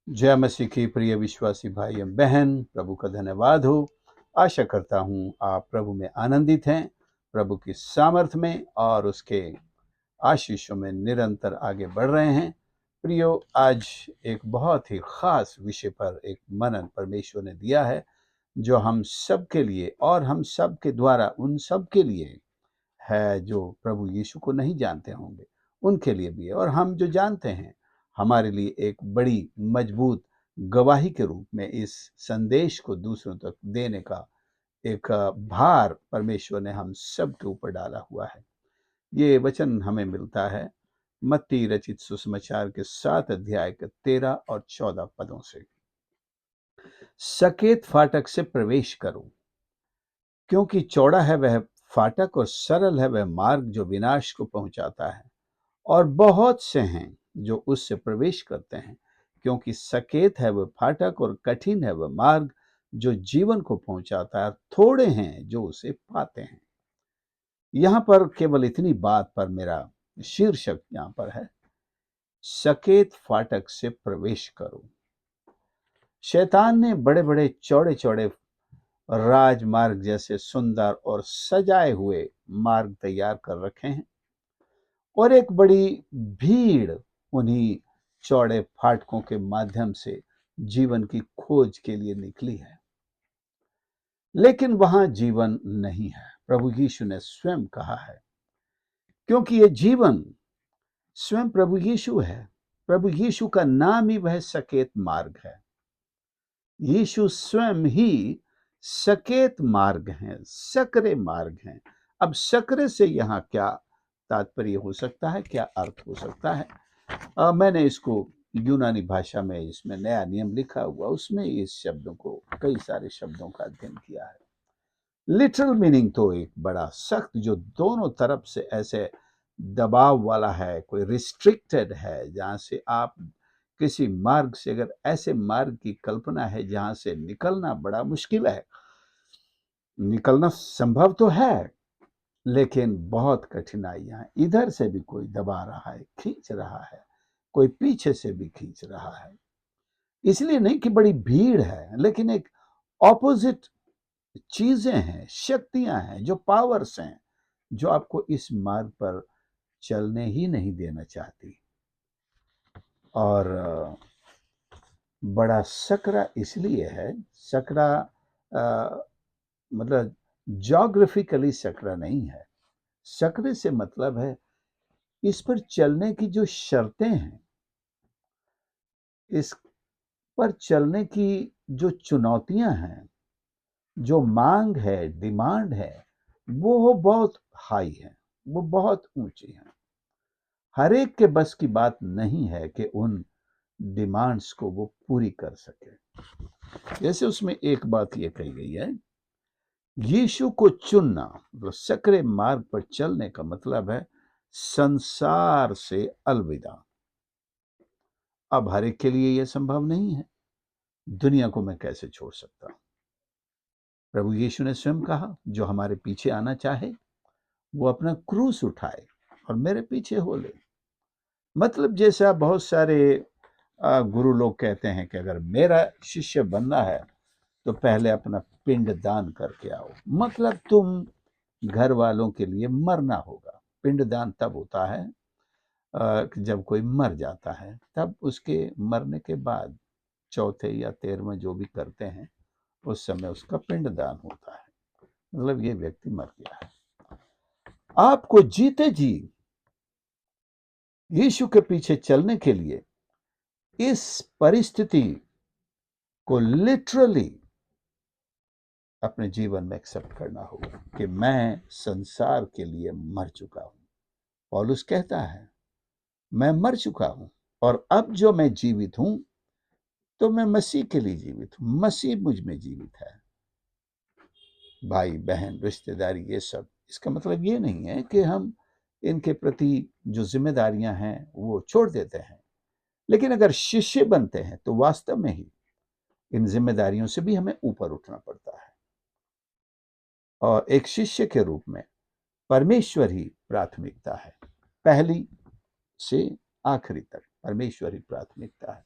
जय मसीह की प्रिय विश्वासी भाई एवं बहन, प्रभु का धन्यवाद हो। आशा करता हूँ आप प्रभु में आनंदित हैं, प्रभु की सामर्थ में और उसके आशीषों में निरंतर आगे बढ़ रहे हैं। प्रियो, आज एक बहुत ही खास विषय पर एक मनन परमेश्वर ने दिया है, जो हम सब के लिए और हम सब के द्वारा उन सब के लिए है जो प्रभु यीशु को नहीं जानते होंगे, उनके लिए भी है। और हम जो जानते हैं, हमारे लिए एक बड़ी मजबूत गवाही के रूप में इस संदेश को दूसरों तक देने का एक भार परमेश्वर ने हम सब के ऊपर डाला हुआ है। ये वचन हमें मिलता है मत्ती रचित सुसमाचार के 7 अध्याय के 13 और 14 पदों से। सकेत फाटक से प्रवेश करो, क्योंकि चौड़ा है वह फाटक और सरल है वह मार्ग जो विनाश को पहुंचाता है, और बहुत से हैं जो उससे प्रवेश करते हैं। क्योंकि सकेत है वह फाटक और कठिन है वह मार्ग जो जीवन को पहुंचाता है, थोड़े हैं जो उसे पाते हैं। यहां पर केवल इतनी बात पर मेरा शीर्षक यहां पर है, सकेत फाटक से प्रवेश करो। शैतान ने बड़े बड़े चौड़े चौड़े राजमार्ग जैसे सुंदर और सजाए हुए मार्ग तैयार कर रखे हैं, और एक बड़ी भीड़ उन्हीं चौड़े फाटकों के माध्यम से जीवन की खोज के लिए निकली है। लेकिन वहां जीवन नहीं है। प्रभु यीशु ने स्वयं कहा है, क्योंकि ये जीवन स्वयं प्रभु यीशु है। प्रभु यीशु का नाम ही वह सकेत मार्ग है। यीशु स्वयं ही सकेत मार्ग हैं, सकरे मार्ग हैं। अब सकरे से यहाँ क्या तात्पर्य हो सकता है, क्या अर्थ हो सकता है? मैंने इसको यूनानी भाषा में, इसमें नया नियम लिखा हुआ, उसमें इस शब्दों को, कई सारे शब्दों का अध्ययन किया है। लिटरल मीनिंग तो एक बड़ा सख्त, जो दोनों तरफ से ऐसे दबाव वाला है, कोई रिस्ट्रिक्टेड है, जहां से आप किसी मार्ग से, अगर ऐसे मार्ग की कल्पना है जहां से निकलना बड़ा मुश्किल है, निकलना संभव तो है लेकिन बहुत कठिनाइयां हैं। इधर से भी कोई दबा रहा है, खींच रहा है, कोई पीछे से भी खींच रहा है। इसलिए नहीं कि बड़ी भीड़ है, लेकिन एक ऑपोजिट चीजें हैं, शक्तियां हैं, जो पावर्स हैं, जो आपको इस मार्ग पर चलने ही नहीं देना चाहती। और बड़ा सकरा इसलिए है, सकरा मतलब ज्योग्राफिकली सकरा नहीं है। सकरे से मतलब है इस पर चलने की जो शर्तें हैं, इस पर चलने की जो चुनौतियां हैं, जो मांग है, डिमांड है, वो बहुत हाई है, वो बहुत ऊंची है। हर एक के बस की बात नहीं है कि उन डिमांड्स को वो पूरी कर सके। जैसे उसमें एक बात ये कही गई है, यीशु को चुनना, मतलब सकरे मार्ग पर चलने का मतलब है संसार से अलविदा। अब हर एक के लिए यह संभव नहीं है। दुनिया को मैं कैसे छोड़ सकता हूं? प्रभु यीशु ने स्वयं कहा, जो हमारे पीछे आना चाहे वो अपना क्रूस उठाए और मेरे पीछे हो ले। मतलब जैसा बहुत सारे गुरु लोग कहते हैं कि अगर मेरा शिष्य बनना है तो पहले अपना पिंड दान करके आओ। मतलब तुम घर वालों के लिए मरना होगा। पिंड दान तब होता है जब कोई मर जाता है, तब उसके मरने के बाद चौथे या 13वें जो भी करते हैं, उस समय उसका पिंड दान होता है। मतलब ये व्यक्ति मर गया है। आपको जीते जी यीशु के पीछे चलने के लिए इस परिस्थिति को लिटरली अपने जीवन में एक्सेप्ट करना होगा कि मैं संसार के लिए मर चुका हूं। पौलुस कहता है, मैं मर चुका हूं और अब जो मैं जीवित हूं तो मैं मसीह के लिए जीवित हूं। मसीह मुझ में जीवित है। भाई बहन, रिश्तेदारी, ये सब, इसका मतलब ये नहीं है कि हम इनके प्रति जो जिम्मेदारियां हैं वो छोड़ देते हैं। लेकिन अगर शिष्य बनते हैं तो वास्तव में ही इन जिम्मेदारियों से भी हमें ऊपर उठना पड़ता है। और एक शिष्य के रूप में परमेश्वर ही प्राथमिकता है। पहली से आखिरी तक परमेश्वर ही प्राथमिकता है।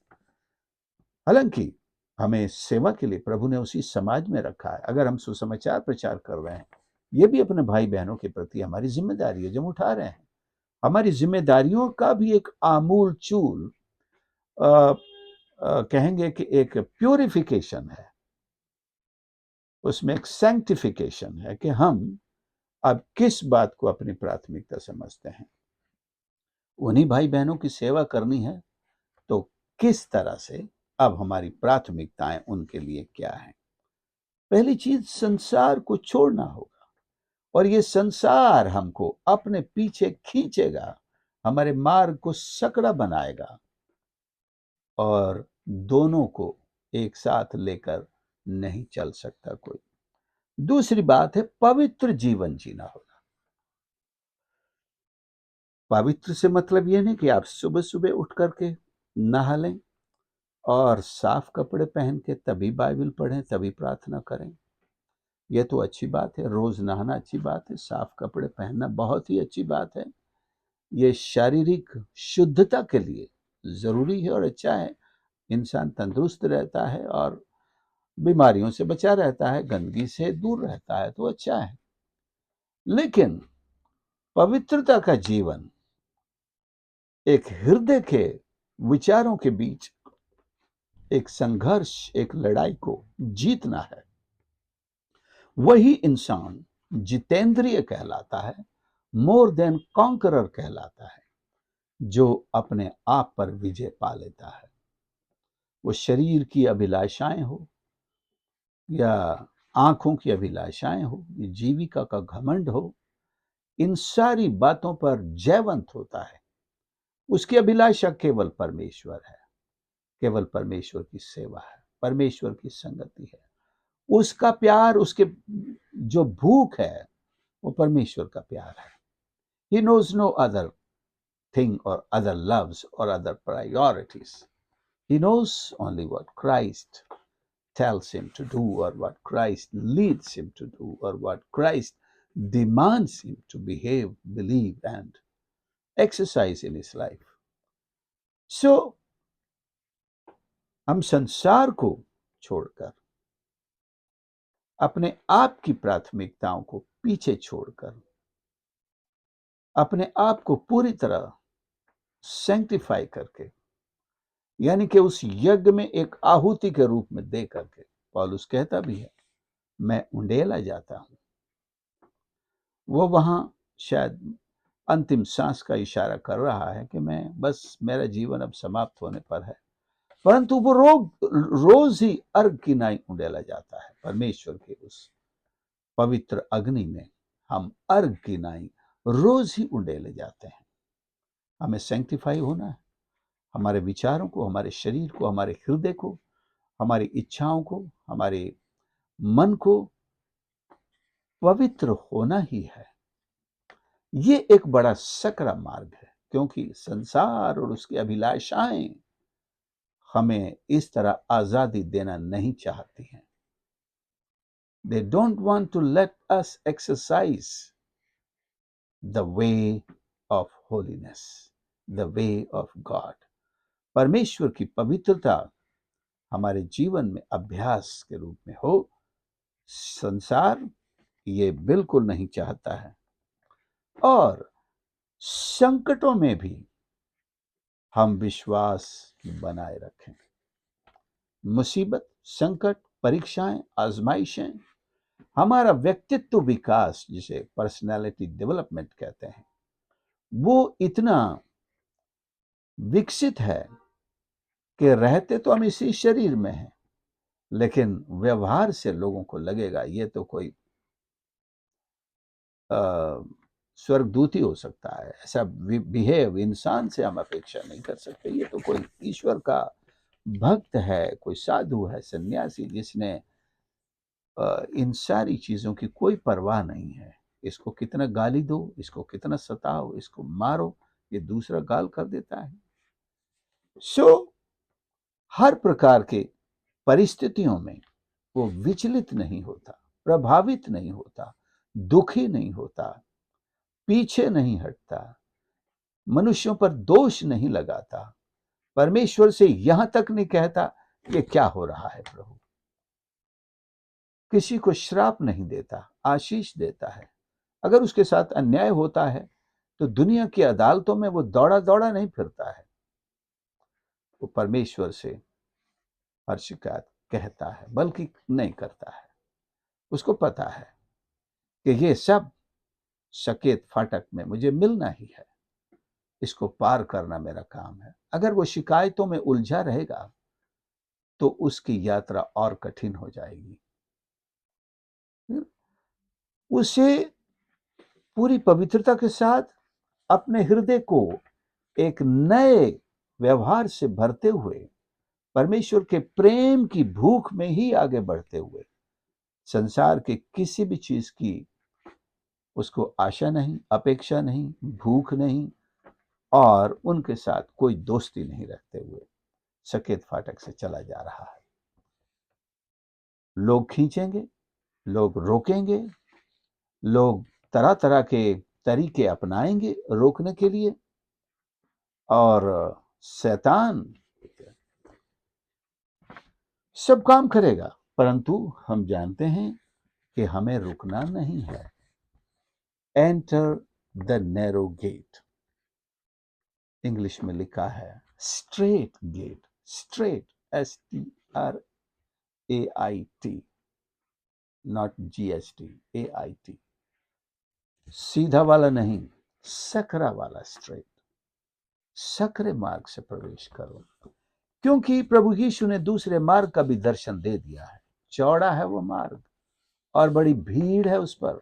हालांकि हमें सेवा के लिए प्रभु ने उसी समाज में रखा है। अगर हम सुसमाचार प्रचार कर रहे हैं, ये भी अपने भाई बहनों के प्रति हमारी जिम्मेदारी है। जब उठा रहे हैं, हमारी जिम्मेदारियों का भी एक आमूल चूल कहेंगे कि एक प्यूरिफिकेशन है, उसमें एक सैंक्टिफिकेशन है कि हम अब किस बात को अपनी प्राथमिकता समझते हैं। उन्हीं भाई बहनों की सेवा करनी है तो किस तरह से अब हमारी प्राथमिकताएं उनके लिए क्या है। पहली चीज, संसार को छोड़ना होगा, और ये संसार हमको अपने पीछे खींचेगा, हमारे मार्ग को सकड़ा बनाएगा, और दोनों को एक साथ लेकर नहीं चल सकता कोई। दूसरी बात है पवित्र जीवन जीना होगा। पवित्र से मतलब ये नहीं कि आप सुबह सुबह उठ करके नहा लें और साफ कपड़े पहन के तभी बाइबल पढ़ें, तभी प्रार्थना करें। यह तो अच्छी बात है, रोज नहाना अच्छी बात है, साफ कपड़े पहनना बहुत ही अच्छी बात है। ये शारीरिक शुद्धता के लिए जरूरी है और अच्छा है। इंसान तंदुरुस्त रहता है और बीमारियों से बचा रहता है, गंदगी से दूर रहता है, तो अच्छा है। लेकिन पवित्रता का जीवन एक हृदय के विचारों के बीच एक संघर्ष, एक लड़ाई को जीतना है। वही इंसान जितेंद्रिय कहलाता है, मोर देन कॉन्करर कहलाता है, जो अपने आप पर विजय पा लेता है। वो शरीर की अभिलाषाएं हो या आंखों की अभिलाषाएं हो, जीविका का घमंड हो, इन सारी बातों पर जयवंत होता है। उसकी अभिलाषा केवल परमेश्वर है, केवल परमेश्वर की सेवा है, परमेश्वर की संगति है। उसका प्यार, उसके जो भूख है, वो परमेश्वर का प्यार है। He knows no other thing or other loves or other priorities. He knows only what Christ tells him to do, or what Christ leads him to do, or what Christ demands him to behave, believe, and exercise in his life. So, हम संसार को छोड़कर, अपने आप की प्राथमिकताओं को पीछे छोड़कर, अपने आप को पूरी तरह सैंक्टिफाई करके, यानी कि उस यज्ञ में एक आहुति के रूप में दे करके, पौलुस कहता भी है, मैं उंडेला जाता हूं। वो वहां शायद अंतिम सांस का इशारा कर रहा है कि मैं बस, मेरा जीवन अब समाप्त होने पर है। परंतु वो रोज ही अर्घ की नाई उंडेला जाता है। परमेश्वर के उस पवित्र अग्नि में हम अर्घ की नाई रोज ही उंडेले जाते हैं। हमें सैंक्टिफाई होना है। हमारे विचारों को, हमारे शरीर को, हमारे हृदय को, हमारी इच्छाओं को, हमारे मन को पवित्र होना ही है। ये एक बड़ा सकरा मार्ग है, क्योंकि संसार और उसकी अभिलाषाएं हमें इस तरह आजादी देना नहीं चाहती हैं। They don't want to let us exercise the way of holiness, the way of God. परमेश्वर की पवित्रता हमारे जीवन में अभ्यास के रूप में हो, संसार ये बिल्कुल नहीं चाहता है। और संकटों में भी हम विश्वास बनाए रखें। मुसीबत, संकट, परीक्षाएं, आजमाइशें हमारा व्यक्तित्व विकास, जिसे पर्सनालिटी डेवलपमेंट कहते हैं, वो इतना विकसित है कि रहते तो हम इसी शरीर में हैं, लेकिन व्यवहार से लोगों को लगेगा ये तो कोई स्वर्गदूत ही हो सकता है। ऐसा बिहेव इंसान से हम अपेक्षा नहीं कर सकते। ये तो कोई ईश्वर का भक्त है, कोई साधु है, सन्यासी, जिसने इन सारी चीजों की कोई परवाह नहीं है। इसको कितना गाली दो, इसको कितना सताओ, इसको मारो, ये दूसरा गाल कर देता है। सो हर प्रकार के परिस्थितियों में वो विचलित नहीं होता, प्रभावित नहीं होता, दुखी नहीं होता, पीछे नहीं हटता, मनुष्यों पर दोष नहीं लगाता, परमेश्वर से यहां तक नहीं कहता ये क्या हो रहा है प्रभु? किसी को श्राप नहीं देता, आशीष देता है। अगर उसके साथ अन्याय होता है तो दुनिया की अदालतों में वो दौड़ा दौड़ा नहीं फिरता है, वो परमेश्वर से हर शिकायत कहता है, बल्कि नहीं करता है। उसको पता है कि ये सब सकेत फाटक में मुझे मिलना ही है, इसको पार करना मेरा काम है। अगर वो शिकायतों में उलझा रहेगा तो उसकी यात्रा और कठिन हो जाएगी। उसे पूरी पवित्रता के साथ अपने हृदय को एक नए व्यवहार से भरते हुए, परमेश्वर के प्रेम की भूख में ही आगे बढ़ते हुए, संसार के किसी भी चीज की उसको आशा नहीं, अपेक्षा नहीं, भूख नहीं, और उनके साथ कोई दोस्ती नहीं रखते हुए सकेत फाटक से चला जा रहा है। लोग खींचेंगे, लोग रोकेंगे, लोग तरह तरह के तरीके अपनाएंगे रोकने के लिए, और शैतान सब काम करेगा, परंतु हम जानते हैं कि हमें रुकना नहीं है। Enter the narrow gate, English में लिखा है straight gate, straight STRAIT, not GST, AIT, सीधा वाला नहीं, सकरा वाला स्ट्रेट, सकरे मार्ग से प्रवेश करो। क्योंकि प्रभु यीशु ने दूसरे मार्ग का भी दर्शन दे दिया है। चौड़ा है वो मार्ग और बड़ी भीड़ है उस पर,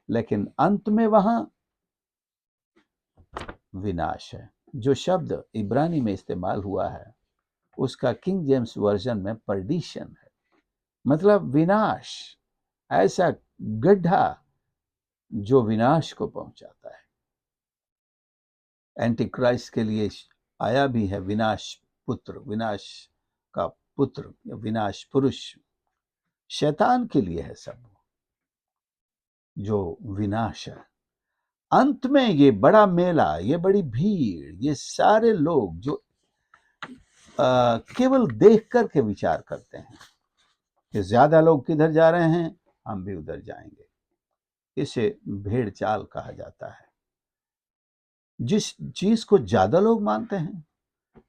लेकिन अंत में वहां विनाश है। जो शब्द इब्रानी में इस्तेमाल हुआ है उसका किंग जेम्स वर्जन में परडिशन है, मतलब विनाश, ऐसा गड्ढा जो विनाश को पहुंचाता है। एंटी क्राइस्ट के लिए आया भी है विनाश पुत्र, विनाश का पुत्र, विनाश पुरुष। शैतान के लिए है सब जो विनाश है। अंत में ये बड़ा मेला, ये बड़ी भीड़, ये सारे लोग जो केवल देख करके विचार करते हैं कि ज्यादा लोग किधर जा रहे हैं, हम भी उधर जाएंगे, इसे भेड़ चाल कहा जाता है। जिस चीज को ज्यादा लोग मानते हैं,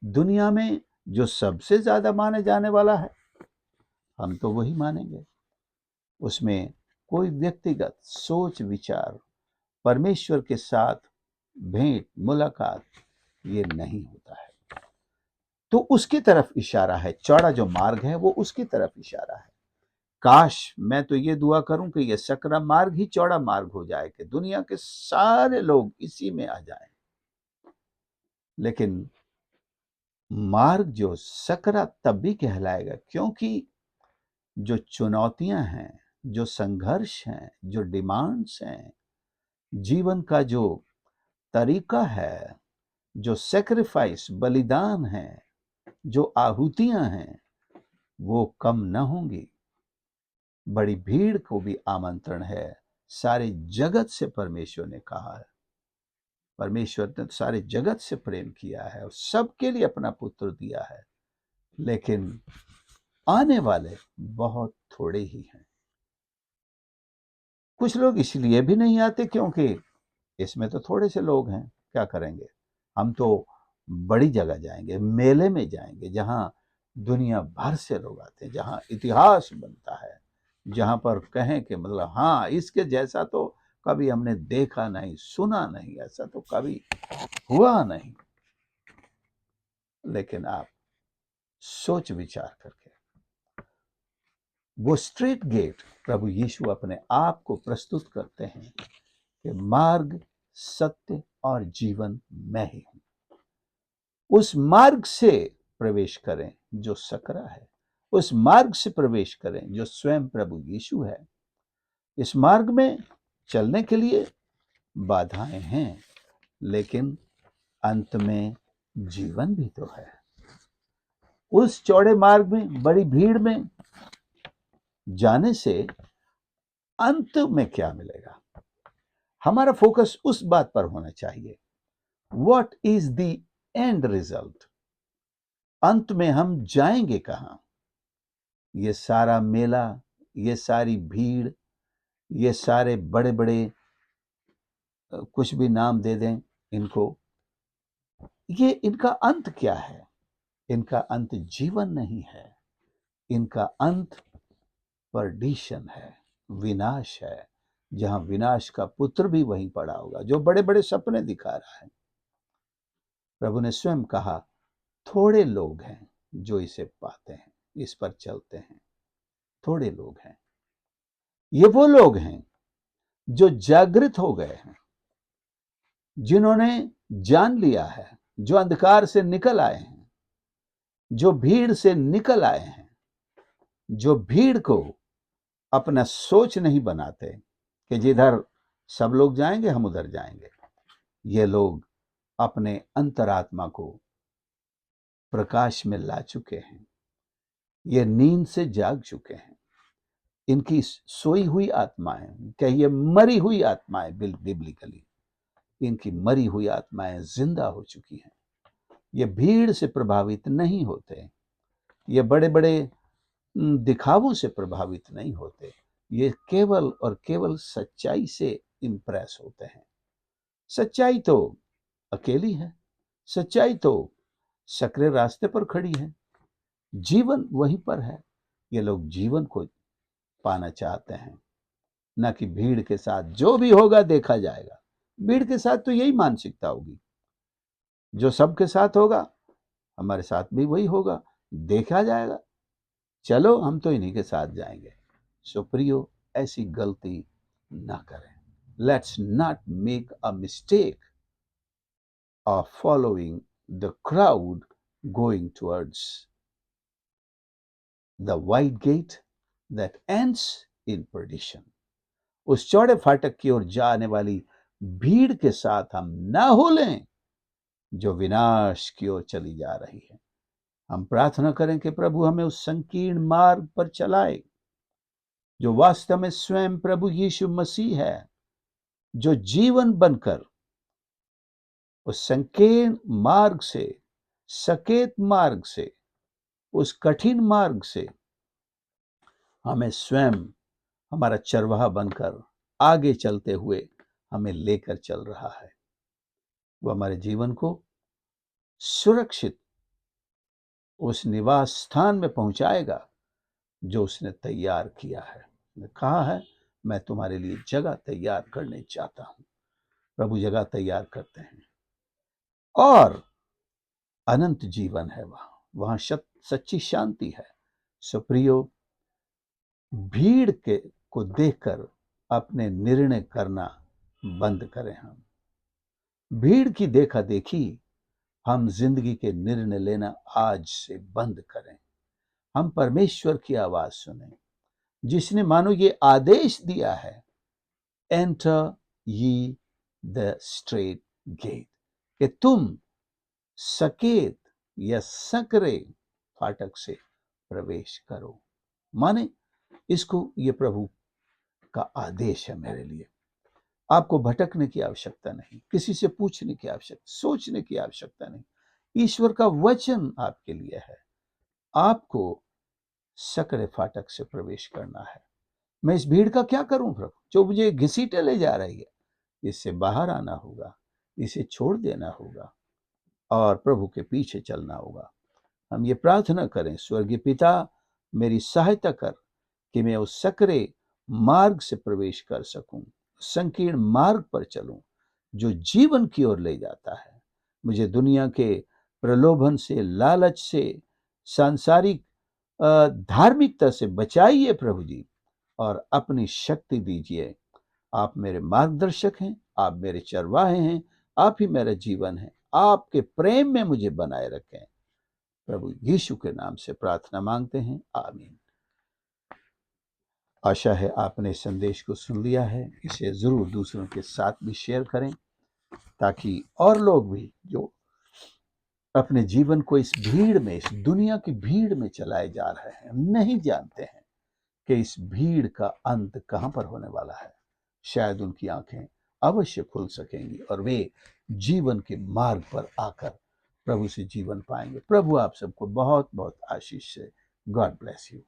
दुनिया में जो सबसे ज्यादा माने जाने वाला है, हम तो वही मानेंगे। उसमें कोई व्यक्तिगत सोच विचार, परमेश्वर के साथ भेंट मुलाकात ये नहीं होता है। तो उसकी तरफ इशारा है, चौड़ा जो मार्ग है वो उसकी तरफ इशारा है। काश मैं तो ये दुआ करूं कि ये सकरा मार्ग ही चौड़ा मार्ग हो जाए, कि दुनिया के सारे लोग इसी में आ जाएं। लेकिन मार्ग जो सकरा तब भी कहलाएगा क्योंकि जो चुनौतियां हैं, जो संघर्ष हैं, जो डिमांड्स हैं, जीवन का जो तरीका है, जो सेक्रीफाइस बलिदान है, जो आहुतियां हैं, वो कम न होंगी। बड़ी भीड़ को भी आमंत्रण है। सारे जगत से परमेश्वर ने कहा है, परमेश्वर ने सारे जगत से प्रेम किया है और सबके लिए अपना पुत्र दिया है, लेकिन आने वाले बहुत थोड़े ही हैं। कुछ लोग इसलिए भी नहीं आते क्योंकि इसमें तो थोड़े से लोग हैं, क्या करेंगे, हम तो बड़ी जगह जाएंगे, मेले में जाएंगे जहां दुनिया भर से लोग आते हैं, जहां इतिहास बनता है, जहां पर कहें कि मतलब हाँ, इसके जैसा तो कभी हमने देखा नहीं, सुना नहीं, ऐसा तो कभी हुआ नहीं। लेकिन आप सोच विचार करके, वो स्ट्रेट गेट प्रभु यीशु अपने आप को प्रस्तुत करते हैं कि मार्ग, सत्य और जीवन मैं ही हूं। उस मार्ग से प्रवेश करें जो सकरा है, उस मार्ग से प्रवेश करें जो स्वयं प्रभु यीशु है। इस मार्ग में चलने के लिए बाधाएं हैं, लेकिन अंत में जीवन भी तो है। उस चौड़े मार्ग में, बड़ी भीड़ में जाने से अंत में क्या मिलेगा, हमारा फोकस उस बात पर होना चाहिए। What is the end result? अंत में हम जाएंगे कहाँ? ये सारा मेला, ये सारी भीड़, ये सारे बड़े बड़े कुछ भी नाम दे दें इनको, ये इनका अंत क्या है? इनका अंत जीवन नहीं है, इनका अंत परडिशन है, विनाश है, जहां विनाश का पुत्र भी वहीं पड़ा होगा जो बड़े बड़े सपने दिखा रहा है। प्रभु ने स्वयं कहा, थोड़े लोग हैं जो इसे पाते हैं, इस पर चलते हैं, थोड़े लोग हैं। ये वो लोग हैं जो जागृत हो गए हैं, जिन्होंने जान लिया है, जो अंधकार से निकल आए हैं, जो भीड़ से निकल आए हैं, जो भीड़ को अपना सोच नहीं बनाते कि जिधर सब लोग जाएंगे हम उधर जाएंगे। ये लोग अपने अंतरात्मा को प्रकाश में ला चुके हैं, ये नींद से जाग चुके हैं। इनकी सोई हुई आत्माएं, कहिए मरी हुई आत्माएं, बिब्लिकली इनकी मरी हुई आत्माएं जिंदा हो चुकी हैं। ये भीड़ से प्रभावित नहीं होते, ये बड़े बड़े दिखावों से प्रभावित नहीं होते, ये केवल और केवल सच्चाई से इंप्रेस होते हैं। सच्चाई तो अकेली है, सच्चाई तो सकरे रास्ते पर खड़ी है, जीवन वहीं पर है। ये लोग जीवन को पाना चाहते हैं, न कि भीड़ के साथ जो भी होगा देखा जाएगा। भीड़ के साथ तो यही मानसिकता होगी, जो सबके साथ होगा हमारे साथ भी वही होगा, देखा जाएगा, चलो हम तो इन्हीं के साथ जाएंगे। सो प्रियो, ऐसी गलती ना करें। Let's not make a mistake of following the crowd going towards the wide get that ends in perdition. उस चौड़े फाटक की ओर जाने वाली भीड़ के साथ हम ना हो लें जो विनाश की ओर चली जा रही है। हम प्रार्थना करें कि प्रभु हमें उस संकीर्ण मार्ग पर चलाए जो वास्तव में स्वयं प्रभु यीशु मसीह है, जो जीवन बनकर उस संकीर्ण मार्ग से, सकेत मार्ग से, उस कठिन मार्ग से हमें स्वयं हमारा चरवाहा बनकर आगे चलते हुए हमें लेकर चल रहा है। वो हमारे जीवन को सुरक्षित उस निवास स्थान में पहुंचाएगा जो उसने तैयार किया है। उसने कहा है, मैं तुम्हारे लिए जगह तैयार करने चाहता हूं। प्रभु जगह तैयार करते हैं और अनंत जीवन है, वहां सच्ची शांति है। सुप्रियो, भीड़ के को देखकर अपने निर्णय करना बंद करें। हम भीड़ की देखा देखी हम जिंदगी के निर्णय लेना आज से बंद करें। हम परमेश्वर की आवाज सुने जिसने मानो ये आदेश दिया है, एंटर ये द स्ट्रेट गेट, कि तुम सकेत या सकरे फाटक से प्रवेश करो। माने इसको ये प्रभु का आदेश है मेरे लिए। आपको भटकने की आवश्यकता नहीं, किसी से पूछने की आवश्यकता, सोचने की आवश्यकता नहीं। ईश्वर का वचन आपके लिए है। आपको सकरे फाटक से प्रवेश करना है। मैं इस भीड़ का क्या करूं प्रभु, जो मुझे घसीटे ले जा रही है? इससे बाहर आना होगा, इसे छोड़ देना होगा और प्रभु के पीछे चलना होगा। हम ये प्रार्थना करें, स्वर्गीय पिता, मेरी सहायता कर कि मैं उस सकरे मार्ग से प्रवेश कर सकूं, संकीर्ण मार्ग पर चलूं जो जीवन की ओर ले जाता है। मुझे दुनिया के प्रलोभन से, लालच से, सांसारिक धार्मिकता से बचाइए प्रभु जी, और अपनी शक्ति दीजिए। आप मेरे मार्गदर्शक हैं, आप मेरे चरवाहे हैं, आप ही मेरा जीवन है। आपके प्रेम में मुझे बनाए रखें। प्रभु यीशु के नाम से प्रार्थना मांगते हैं, आमीन। आशा है आपने संदेश को सुन लिया है। इसे जरूर दूसरों के साथ भी शेयर करें ताकि और लोग भी जो अपने जीवन को इस भीड़ में, इस दुनिया की भीड़ में चलाए जा रहे हैं, नहीं जानते हैं कि इस भीड़ का अंत कहां पर होने वाला है, शायद उनकी आंखें अवश्य खुल सकेंगी और वे जीवन के मार्ग पर आकर प्रभु से जीवन पाएंगे। प्रभु आप सबको बहुत बहुत आशीष से। God bless you.